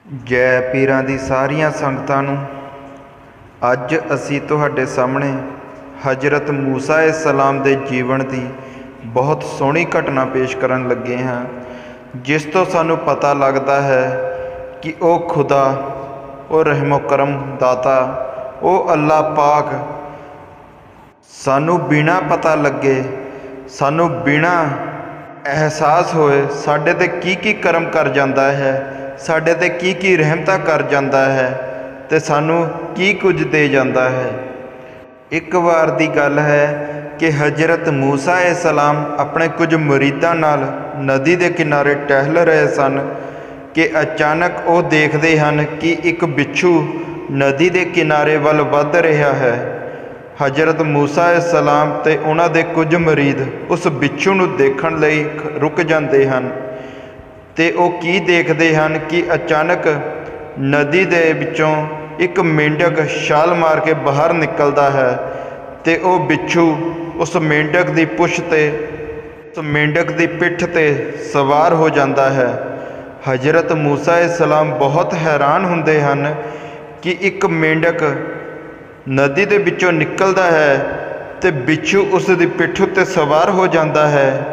ਜੈ ਪੀਰਾਂ ਦੀ ਸਾਰੀਆਂ ਸੰਗਤਾਂ ਨੂੰ। ਅੱਜ ਅਸੀਂ ਤੁਹਾਡੇ ਸਾਹਮਣੇ ਹਜ਼ਰਤ ਮੂਸਾ ਸਲਾਮ ਦੇ ਜੀਵਨ ਦੀ ਬਹੁਤ ਸੋਹਣੀ ਘਟਨਾ ਪੇਸ਼ ਕਰਨ ਲੱਗੇ ਹਾਂ, ਜਿਸ ਤੋਂ ਸਾਨੂੰ ਪਤਾ ਲੱਗਦਾ ਹੈ ਕਿ ਉਹ ਖੁਦਾ, ਉਹ ਰਹਿਮੋ ਕਰਮ ਦਾਤਾ, ਉਹ ਅੱਲਾ ਪਾਕ ਸਾਨੂੰ ਬਿਨਾਂ ਪਤਾ ਲੱਗੇ, ਸਾਨੂੰ ਬਿਨਾਂ ਅਹਿਸਾਸ ਹੋਏ ਸਾਡੇ 'ਤੇ ਕੀ ਕਰਮ ਕਰ ਜਾਂਦਾ ਹੈ, ਸਾਡੇ 'ਤੇ ਕੀ ਰਹਿਮਤਾਂ ਕਰ ਜਾਂਦਾ ਹੈ ਅਤੇ ਸਾਨੂੰ ਕੀ ਕੁਝ ਦੇ ਜਾਂਦਾ ਹੈ। ਇੱਕ ਵਾਰ ਦੀ ਗੱਲ ਹੈ ਕਿ ਹਜ਼ਰਤ ਮੂਸਾ ਸਲਾਮ ਆਪਣੇ ਕੁਝ ਮੁਰੀਦਾਂ ਨਾਲ ਨਦੀ ਦੇ ਕਿਨਾਰੇ ਟਹਿਲ ਰਹੇ ਸਨ ਕਿ ਅਚਾਨਕ ਉਹ ਦੇਖਦੇ ਹਨ ਕਿ ਇੱਕ ਬਿੱਛੂ ਨਦੀ ਦੇ ਕਿਨਾਰੇ ਵੱਲ ਵੱਧ ਰਿਹਾ ਹੈ। ਹਜ਼ਰਤ ਮੂਸਾ ਸਲਾਮ ਅਤੇ ਉਹਨਾਂ ਦੇ ਕੁਝ ਮੁਰੀਦ ਉਸ ਬਿੱਛੂ ਨੂੰ ਦੇਖਣ ਲਈ ਰੁਕ ਜਾਂਦੇ ਹਨ ਅਤੇ ਉਹ ਕੀ ਦੇਖਦੇ ਹਨ ਕਿ ਅਚਾਨਕ ਨਦੀ ਦੇ ਵਿੱਚੋਂ ਇੱਕ ਮੇਂਢਕ ਛਾਲ ਮਾਰ ਕੇ ਬਾਹਰ ਨਿਕਲਦਾ ਹੈ ਅਤੇ ਉਹ ਬਿੱਛੂ ਉਸ ਮੇਂਢਕ ਦੀ ਪੁੱਛ 'ਤੇ, ਉਸ ਮੇਂਢਕ ਦੀ ਪਿੱਠ 'ਤੇ ਸਵਾਰ ਹੋ ਜਾਂਦਾ ਹੈ। ਹਜ਼ਰਤ ਮੂਸਾ ਸਲਾਮ ਬਹੁਤ ਹੈਰਾਨ ਹੁੰਦੇ ਹਨ ਕਿ ਇੱਕ ਮੇਂਢਕ ਨਦੀ ਦੇ ਵਿੱਚੋਂ ਨਿਕਲਦਾ ਹੈ ਅਤੇ ਬਿੱਛੂ ਉਸ ਦੀ ਪਿੱਠ ਉੱਤੇ ਸਵਾਰ ਹੋ ਜਾਂਦਾ ਹੈ।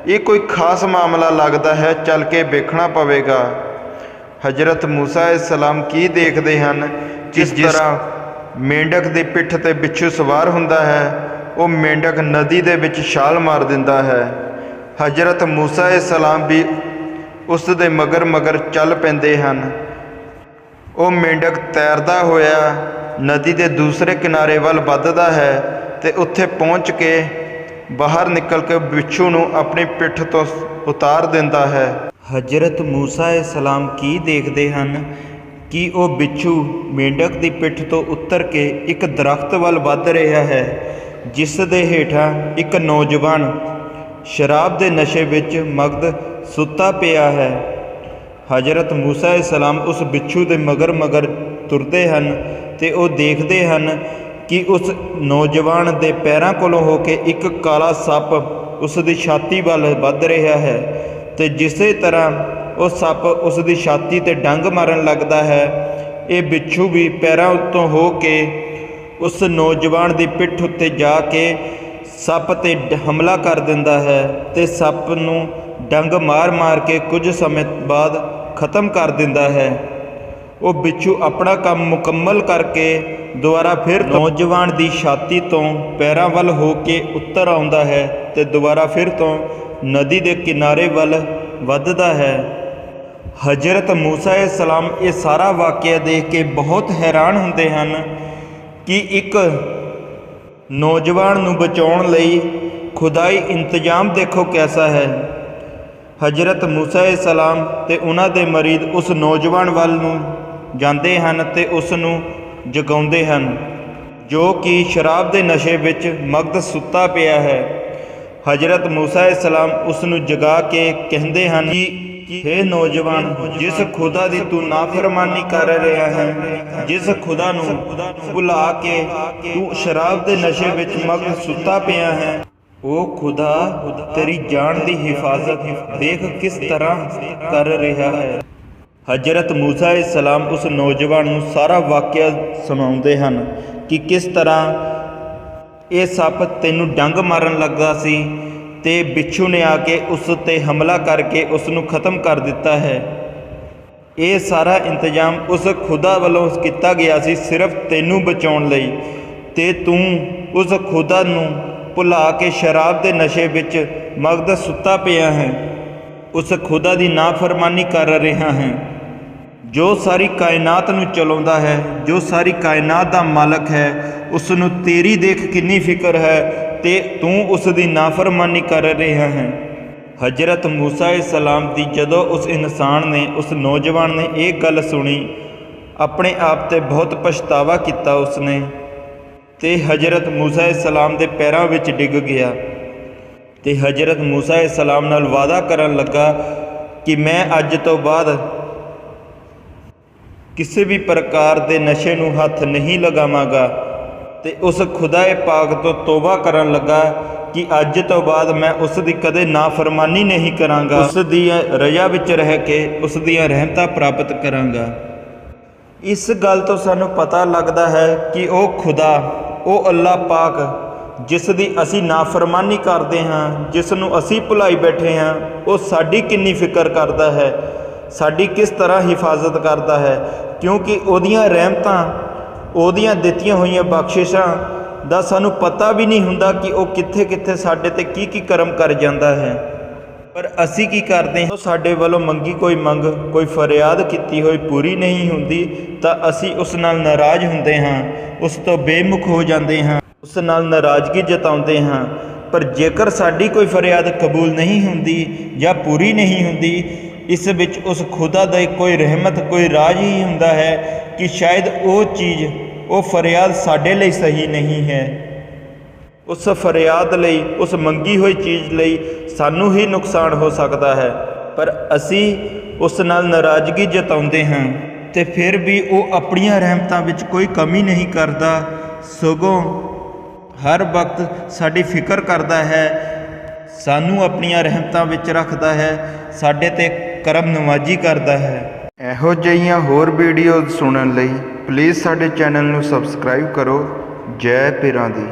ਇਹ ਕੋਈ ਖਾਸ ਮਾਮਲਾ ਲੱਗਦਾ ਹੈ, ਚੱਲ ਕੇ ਵੇਖਣਾ ਪਵੇਗਾ। ਹਜ਼ਰਤ ਮੂਸਾ ਸਲਾਮ ਕੀ ਦੇਖਦੇ ਹਨ ਕਿ ਜਿਸ ਤਰ੍ਹਾਂ ਮੇਂਢਕ ਦੀ ਪਿੱਠ 'ਤੇ ਬਿੱਛੂ ਸਵਾਰ ਹੁੰਦਾ ਹੈ, ਉਹ ਮੇਂਢਕ ਨਦੀ ਦੇ ਵਿੱਚ ਛਾਲ ਮਾਰ ਦਿੰਦਾ ਹੈ। ਹਜ਼ਰਤ ਮੂਸਾ ਸਲਾਮ ਵੀ ਉਸ ਦੇ ਮਗਰ ਚੱਲ ਪੈਂਦੇ ਹਨ। ਉਹ ਮੇਂਢਕ ਤੈਰਦਾ ਹੋਇਆ ਨਦੀ ਦੇ ਦੂਸਰੇ ਕਿਨਾਰੇ ਵੱਲ ਵੱਧਦਾ ਹੈ ਅਤੇ ਉੱਥੇ ਪਹੁੰਚ ਕੇ ਬਾਹਰ ਨਿਕਲ ਕੇ ਬਿੱਛੂ ਨੂੰ ਆਪਣੀ ਪਿੱਠ ਤੋਂ ਉਤਾਰ ਦਿੰਦਾ ਹੈ। ਹਜ਼ਰਤ ਮੂਸਾ ਸਲਾਮ ਕੀ ਦੇਖਦੇ ਹਨ ਕਿ ਉਹ ਬਿੱਛੂ ਮੇਂਢਕ ਦੀ ਪਿੱਠ ਤੋਂ ਉਤਰ ਕੇ ਇੱਕ ਦਰਖਤ ਵੱਲ ਵੱਧ ਰਿਹਾ ਹੈ, ਜਿਸ ਦੇ ਹੇਠਾਂ ਇੱਕ ਨੌਜਵਾਨ ਸ਼ਰਾਬ ਦੇ ਨਸ਼ੇ ਵਿੱਚ ਮਗਨ ਸੁੱਤਾ ਪਿਆ ਹੈ। ਹਜ਼ਰਤ ਮੂਸਾ ਸਲਾਮ ਉਸ ਬਿੱਛੂ ਦੇ ਮਗਰ ਤੁਰਦੇ ਹਨ ਅਤੇ ਉਹ ਦੇਖਦੇ ਹਨ ਕਿ ਉਸ ਨੌਜਵਾਨ ਦੇ ਪੈਰਾਂ ਕੋਲੋਂ ਹੋ ਕੇ ਇੱਕ ਕਾਲਾ ਸੱਪ ਉਸ ਦੀ ਛਾਤੀ ਵੱਲ ਵੱਧ ਰਿਹਾ ਹੈ ਅਤੇ ਜਿਸੇ ਤਰ੍ਹਾਂ ਉਹ ਸੱਪ ਉਸ ਦੀ ਛਾਤੀ 'ਤੇ ਡੰਗ ਮਾਰਨ ਲੱਗਦਾ ਹੈ, ਇਹ ਬਿੱਛੂ ਵੀ ਪੈਰਾਂ ਉੱਤੋਂ ਹੋ ਕੇ ਉਸ ਨੌਜਵਾਨ ਦੀ ਪਿੱਠ ਉੱਤੇ ਜਾ ਕੇ ਸੱਪ 'ਤੇ ਹਮਲਾ ਕਰ ਦਿੰਦਾ ਹੈ ਅਤੇ ਸੱਪ ਨੂੰ ਡੰਗ ਮਾਰ ਕੇ ਕੁਝ ਸਮੇਂ ਬਾਅਦ ਖਤਮ ਕਰ ਦਿੰਦਾ ਹੈ। ਉਹ ਬਿੱਛੂ ਆਪਣਾ ਕੰਮ ਮੁਕੰਮਲ ਕਰਕੇ ਦੁਬਾਰਾ ਫਿਰ ਨੌਜਵਾਨ ਦੀ ਛਾਤੀ ਤੋਂ ਪੈਰਾਂ ਵੱਲ ਹੋ ਕੇ ਉੱਤਰ ਆਉਂਦਾ ਹੈ ਅਤੇ ਦੁਬਾਰਾ ਫਿਰ ਤੋਂ ਨਦੀ ਦੇ ਕਿਨਾਰੇ ਵੱਲ ਵੱਧਦਾ ਹੈ। ਹਜ਼ਰਤ ਮੂਸਾ ਸਲਾਮ ਇਹ ਸਾਰਾ ਵਾਕਿਆ ਦੇਖ ਕੇ ਬਹੁਤ ਹੈਰਾਨ ਹੁੰਦੇ ਹਨ ਕਿ ਇੱਕ ਨੌਜਵਾਨ ਨੂੰ ਬਚਾਉਣ ਲਈ ਖੁਦਾਈ ਇੰਤਜ਼ਾਮ ਦੇਖੋ ਕੈਸਾ ਹੈ। ਹਜ਼ਰਤ ਮੂਸਾ ਸਲਾਮ ਅਤੇ ਉਹਨਾਂ ਦੇ ਮੁਰੀਦ ਉਸ ਨੌਜਵਾਨ ਵੱਲ ਨੂੰ ਜਾਂਦੇ ਹਨ ਅਤੇ ਉਸ ਨੂੰ ਜਗਾਉਂਦੇ ਹਨ, ਜੋ ਕਿ ਸ਼ਰਾਬ ਦੇ ਨਸ਼ੇ ਵਿੱਚ ਮਗਨ ਸੁੱਤਾ ਪਿਆ ਹੈ। ਹਜ਼ਰਤ ਮੂਸਾ ਸਲਾਮ ਉਸ ਨੂੰ ਜਗਾ ਕੇ ਕਹਿੰਦੇ ਹਨ ਕਿ ਹੇ ਨੌਜਵਾਨ, ਜਿਸ ਖੁਦਾ ਦੀ ਤੂੰ ਨਾਫਰਮਾਨੀ ਕਰ ਰਿਹਾ ਹੈ, ਜਿਸ ਖੁਦਾ ਨੂੰ ਭੁਲਾ ਕੇ ਤੂੰ ਸ਼ਰਾਬ ਦੇ ਨਸ਼ੇ ਵਿੱਚ ਮਗਨ ਸੁੱਤਾ ਪਿਆ ਹੈ, ਉਹ ਖੁਦਾ ਤੇਰੀ ਜਾਨ ਦੀ ਹਿਫਾਜ਼ਤ ਦੇਖ ਕਿਸ ਤਰ੍ਹਾਂ ਕਰ ਰਿਹਾ ਹੈ। ਹਜ਼ਰਤ ਮੂਸਾ ਸਲਾਮ ਉਸ ਨੌਜਵਾਨ ਨੂੰ ਸਾਰਾ ਵਾਕਿਆ ਸੁਣਾਉਂਦੇ ਹਨ ਕਿ ਕਿਸ ਤਰ੍ਹਾਂ ਇਹ ਸੱਪ ਤੈਨੂੰ ਡੰਗ ਮਾਰਨ ਲੱਗਾ ਸੀ ਅਤੇ ਬਿੱਛੂ ਨੇ ਆ ਕੇ ਉਸ 'ਤੇ ਹਮਲਾ ਕਰਕੇ ਉਸ ਨੂੰ ਖਤਮ ਕਰ ਦਿੱਤਾ ਹੈ। ਇਹ ਸਾਰਾ ਇੰਤਜ਼ਾਮ ਉਸ ਖੁਦਾ ਵੱਲੋਂ ਕੀਤਾ ਗਿਆ ਸੀ ਸਿਰਫ ਤੈਨੂੰ ਬਚਾਉਣ ਲਈ, ਅਤੇ ਤੂੰ ਉਸ ਖੁਦਾ ਨੂੰ ਭੁਲਾ ਕੇ ਸ਼ਰਾਬ ਦੇ ਨਸ਼ੇ ਵਿੱਚ ਮਗਨ ਸੁੱਤਾ ਪਿਆ ਹੈ, ਉਸ ਖੁਦਾ ਦੀ ਨਾਫਰਮਾਨੀ ਕਰ ਰਿਹਾ ਹੈ ਜੋ ਸਾਰੀ ਕਾਇਨਾਤ ਨੂੰ ਚਲਾਉਂਦਾ ਹੈ, ਜੋ ਸਾਰੀ ਕਾਇਨਾਤ ਦਾ ਮਾਲਕ ਹੈ। ਉਸ ਨੂੰ ਤੇਰੀ ਦੇਖ ਕਿੰਨੀ ਫਿਕਰ ਹੈ ਅਤੇ ਤੂੰ ਉਸ ਦੀ ਨਾਫਰਮਾਨੀ ਕਰ ਰਿਹਾ ਹੈ। ਹਜ਼ਰਤ ਮੂਸਾ ਸਲਾਮ ਦੀ ਜਦੋਂ ਉਸ ਇਨਸਾਨ ਨੇ, ਉਸ ਨੌਜਵਾਨ ਨੇ ਇਹ ਗੱਲ ਸੁਣੀ, ਆਪਣੇ ਆਪ 'ਤੇ ਬਹੁਤ ਪਛਤਾਵਾ ਕੀਤਾ ਉਸਨੇ, ਅਤੇ ਹਜ਼ਰਤ ਮੂਸਾ ਸਲਾਮ ਦੇ ਪੈਰਾਂ ਵਿੱਚ ਡਿੱਗ ਗਿਆ ਅਤੇ ਹਜ਼ਰਤ ਮੂਸਾ ਸਲਾਮ ਨਾਲ ਵਾਅਦਾ ਕਰਨ ਲੱਗਾ ਕਿ ਮੈਂ ਅੱਜ ਤੋਂ ਬਾਅਦ ਕਿਸੇ ਵੀ ਪ੍ਰਕਾਰ ਦੇ ਨਸ਼ੇ ਨੂੰ ਹੱਥ ਨਹੀਂ ਲਗਾਵਾਂਗਾ ਤੇ ਉਸ ਖੁਦਾਏ ਪਾਕ ਤੋਂ ਤੋਬਾ ਕਰਨ ਲੱਗਾ ਕਿ ਅੱਜ ਤੋਂ ਬਾਅਦ ਮੈਂ ਉਸ ਦੀ ਕਦੇ ਨਾਫਰਮਾਨੀ ਨਹੀਂ ਕਰਾਂਗਾ, ਉਸ ਦੀ ਰਜ਼ਾ ਵਿੱਚ ਰਹਿ ਕੇ ਉਸ ਦੀਆਂ ਰਹਿਮਤਾਂ ਪ੍ਰਾਪਤ ਕਰਾਂਗਾ। ਇਸ ਗੱਲ ਤੋਂ ਸਾਨੂੰ ਪਤਾ ਲੱਗਦਾ ਹੈ ਕਿ ਉਹ ਖੁਦਾ, ਉਹ ਅੱਲਾਹ ਪਾਕ ਜਿਸ ਦੀ ਅਸੀਂ ਨਾਫਰਮਾਨੀ ਕਰਦੇ ਹਾਂ, ਜਿਸ ਨੂੰ ਅਸੀਂ ਭੁਲਾਈ ਬੈਠੇ ਹਾਂ, ਉਹ ਸਾਡੀ ਕਿੰਨੀ ਫਿਕਰ ਕਰਦਾ ਹੈ, ਸਾਡੀ ਕਿਸ ਤਰ੍ਹਾਂ ਹਿਫਾਜ਼ਤ ਕਰਦਾ ਹੈ, ਕਿਉਂਕਿ ਉਹਦੀਆਂ ਰਹਿਮਤਾਂ, ਉਹਦੀਆਂ ਦਿੱਤੀਆਂ ਹੋਈਆਂ ਬਖਸ਼ਿਸ਼ਾਂ ਦਾ ਸਾਨੂੰ ਪਤਾ ਵੀ ਨਹੀਂ ਹੁੰਦਾ ਕਿ ਉਹ ਕਿੱਥੇ ਕਿੱਥੇ ਸਾਡੇ ਤੇ ਕੀ ਕੀ ਕਰਮ ਕਰ ਜਾਂਦਾ ਹੈ। ਪਰ ਅਸੀਂ ਕੀ ਕਰਦੇ ਹਾਂ, ਸਾਡੇ ਵੱਲੋਂ ਮੰਗੀ ਕੋਈ ਮੰਗ, ਕੋਈ ਫਰਿਆਦ ਕੀਤੀ ਹੋਈ ਪੂਰੀ ਨਹੀਂ ਹੁੰਦੀ ਤਾਂ ਅਸੀਂ ਉਸ ਨਾਲ ਨਾਰਾਜ਼ ਹੁੰਦੇ ਹਾਂ, ਉਸ ਤੋਂ ਬੇਮੁਖ ਹੋ ਜਾਂਦੇ ਹਾਂ, ਉਸ ਨਾਲ ਨਾਰਾਜ਼ਗੀ ਜਤਾਉਂਦੇ ਹਾਂ। ਪਰ ਜੇਕਰ ਸਾਡੀ ਕੋਈ ਫਰਿਆਦ ਕਬੂਲ ਨਹੀਂ ਹੁੰਦੀ ਜਾਂ ਪੂਰੀ ਨਹੀਂ ਹੁੰਦੀ, ਇਸ ਵਿੱਚ ਉਸ ਖੁਦਾ ਦਾ ਕੋਈ ਰਹਿਮਤ, ਕੋਈ ਰਾਜ ਹੀ ਹੁੰਦਾ ਹੈ ਕਿ ਸ਼ਾਇਦ ਉਹ ਚੀਜ਼, ਉਹ ਫਰਿਆਦ ਸਾਡੇ ਲਈ ਸਹੀ ਨਹੀਂ ਹੈ। ਉਸ ਫਰਿਆਦ ਲਈ, ਉਸ ਮੰਗੀ ਹੋਈ ਚੀਜ਼ ਲਈ ਸਾਨੂੰ ਹੀ ਨੁਕਸਾਨ ਹੋ ਸਕਦਾ ਹੈ। ਪਰ ਅਸੀਂ ਉਸ ਨਾਲ ਨਾਰਾਜ਼ਗੀ ਜਤਾਉਂਦੇ ਹਾਂ ਤੇ ਫਿਰ ਵੀ ਉਹ ਆਪਣੀਆਂ ਰਹਿਮਤਾਂ ਵਿੱਚ ਕੋਈ ਕਮੀ ਨਹੀਂ ਕਰਦਾ, ਸਗੋਂ ਹਰ ਵਕਤ ਸਾਡੀ ਫਿਕਰ ਕਰਦਾ ਹੈ, ਸਾਨੂੰ ਆਪਣੀਆਂ ਰਹਿਮਤਾਂ ਵਿੱਚ ਰੱਖਦਾ ਹੈ, ਸਾਡੇ ਤੇ ਕਰਮ ਨਵਾਜੀ ਕਰਦਾ ਹੈ। ਇਹੋ ਜਿਹੀਆਂ ਹੋਰ ਵੀਡੀਓਜ਼ ਸੁਣਨ ਲਈ ਪਲੀਜ਼ ਸਾਡੇ ਚੈਨਲ ਨੂੰ ਸਬਸਕ੍ਰਾਈਬ ਕਰੋ। ਜੈ ਪੀਰਾਂ ਦੀ।